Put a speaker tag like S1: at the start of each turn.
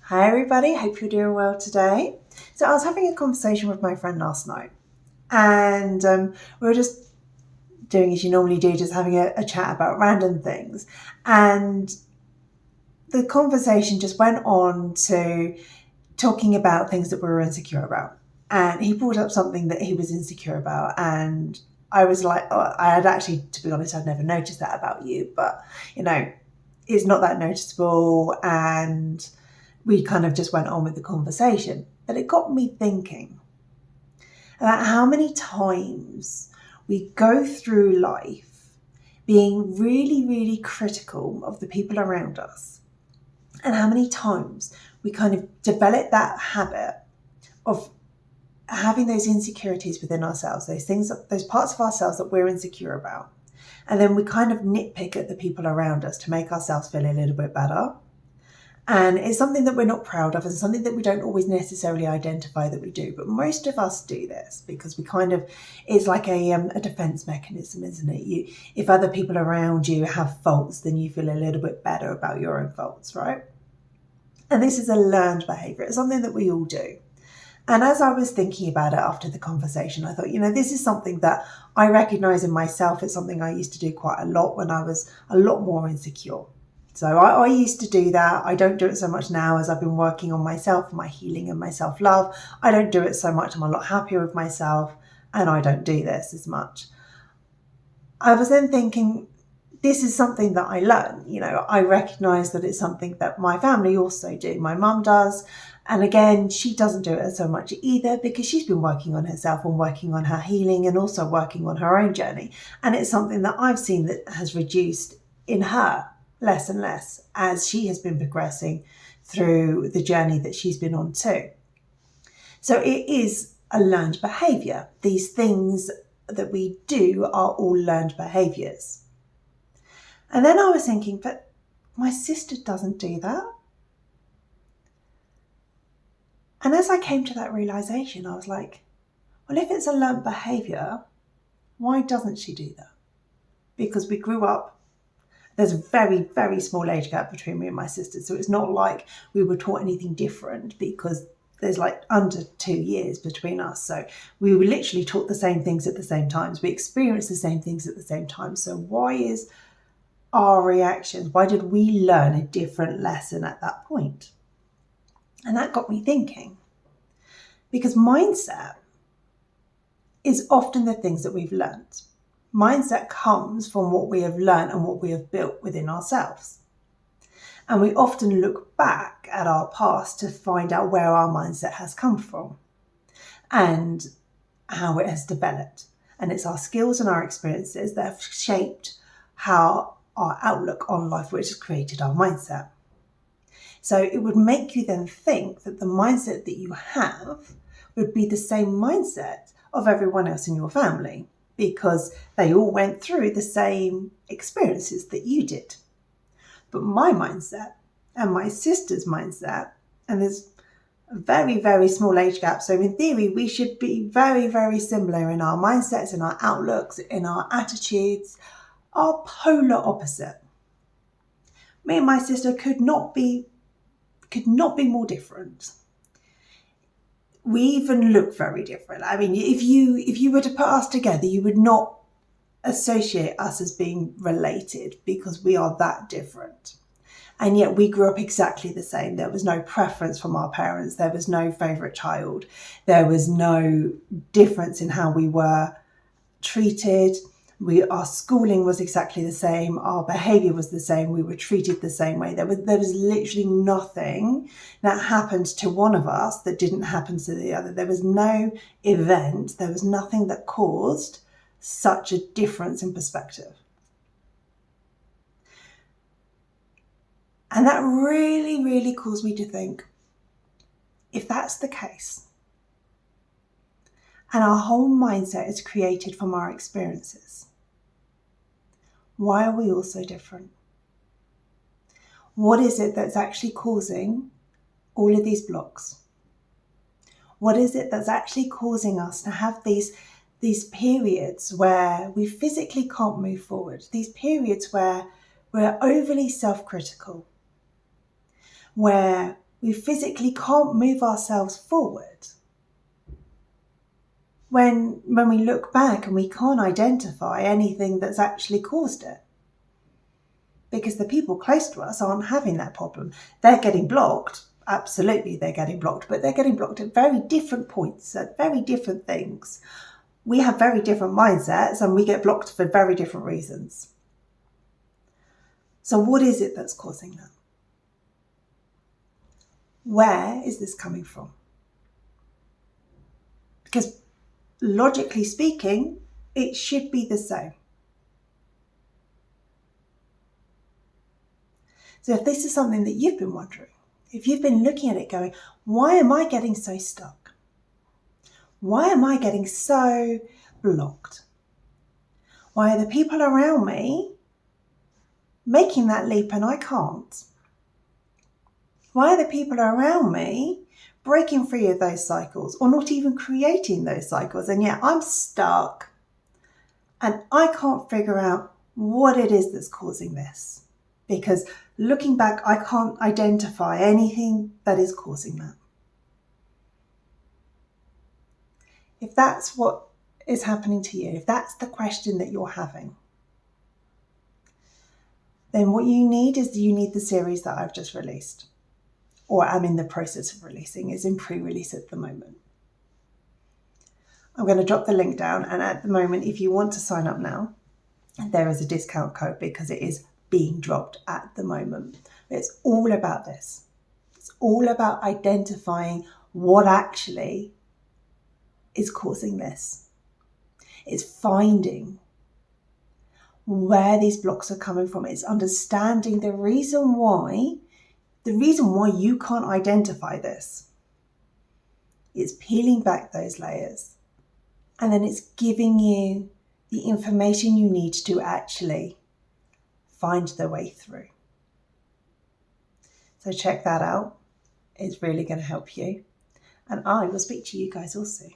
S1: Hi everybody, hope you're doing well today. So I was having a conversation with my friend last night and we were just doing as you normally do, just having a chat about random things. And the conversation just went on to talking about things that we were insecure about. And he brought up something that he was insecure about, and I was like, oh, I had actually, to be honest, I'd never noticed that about you, but it's not that noticeable. And we kind of just went on with the conversation. But it got me thinking about how many times we go through life being really, really critical of the people around us, and how many times we kind of develop that habit of having those insecurities within ourselves, those things, those parts of ourselves that we're insecure about. And then we kind of nitpick at the people around us to make ourselves feel a little bit better. And it's something that we're not proud of, and something that we don't always necessarily identify that we do. But most of us do this because we kind of, it's like a defense mechanism, isn't it? If other people around you have faults, then you feel a little bit better about your own faults, right? And this is a learned behavior. It's something that we all do. And as I was thinking about it after the conversation, I thought, this is something that I recognize in myself. It's something I used to do quite a lot when I was a lot more insecure. So I used to do that. I don't do it so much now as I've been working on myself, my healing and my self-love. I don't do it so much. I'm a lot happier with myself, and I don't do this as much. I was then thinking, this is something that I learned. I recognize that it's something that my family also do. My mum does. And again, she doesn't do it so much either because she's been working on herself and working on her healing and also working on her own journey. And it's something that I've seen that has reduced in her less and less as she has been progressing through the journey that she's been on too. So it is a learned behavior. These things that we do are all learned behaviors. And then I was thinking, but my sister doesn't do that. And as I came to that realization, I was like, well, if it's a learned behavior, why doesn't she do that? Because we grew up, there's a very, very small age gap between me and my sister. So it's not like we were taught anything different because there's like under 2 years between us. So we were literally taught the same things at the same times. We experienced the same things at the same time. So why is our reactions, why did we learn a different lesson at that point? And that got me thinking, because mindset is often the things that we've learned. Mindset comes from what we have learned and what we have built within ourselves. And we often look back at our past to find out where our mindset has come from and how it has developed. And it's our skills and our experiences that have shaped how our outlook on life, which has created our mindset. So it would make you then think that the mindset that you have would be the same mindset of everyone else in your family because they all went through the same experiences that you did. But my mindset and my sister's mindset, and there's a very, very small age gap. So in theory, we should be very, very similar in our mindsets, in our outlooks, in our attitudes, are polar opposite. Me and my sister could not be more different. We even look very different. I mean, if you were to put us together, you would not associate us as being related because we are that different. And yet we grew up exactly the same. There was no preference from our parents. There was no favourite child. There was no difference in how we were treated. Our schooling was exactly the same. Our behaviour was the same. We were treated the same way. There was literally nothing that happened to one of us that didn't happen to the other. There was no event. There was nothing that caused such a difference in perspective. And that really, really caused me to think, if that's the case, and our whole mindset is created from our experiences, why are we all so different? What is it that's actually causing all of these blocks? What is it that's actually causing us to have these periods where we physically can't move forward? These periods where we're overly self-critical, where We physically can't move ourselves forward. When we look back and we can't identify anything that's actually caused it. Because the people close to us aren't having that problem. They're getting blocked. Absolutely, they're getting blocked, but they're getting blocked at very different points, at very different things. We have very different mindsets and we get blocked for very different reasons. So what is it that's causing that? Where is this coming from? Because logically speaking, it should be the same. So if this is something that you've been wondering, if you've been looking at it going, why am I getting so stuck? Why am I getting so blocked? Why are the people around me making that leap and I can't? Why are the people around me breaking free of those cycles or not even creating those cycles? And yet I'm stuck and I can't figure out what it is that's causing this. Because looking back, I can't identify anything that is causing that. If that's what is happening to you, if that's the question that you're having, then what you need the series that I've just released, or I'm in the process of releasing. It's in pre-release at the moment. I'm going to drop the link down, and at the moment, if you want to sign up now, there is a discount code because it is being dropped at the moment. It's all about this. It's all about identifying what actually is causing this. It's finding where these blocks are coming from. It's understanding the reason why you can't identify this. It's peeling back those layers. And then it's giving you the information you need to actually find the way through. So check that out. It's really going to help you. And I will speak to you guys all soon.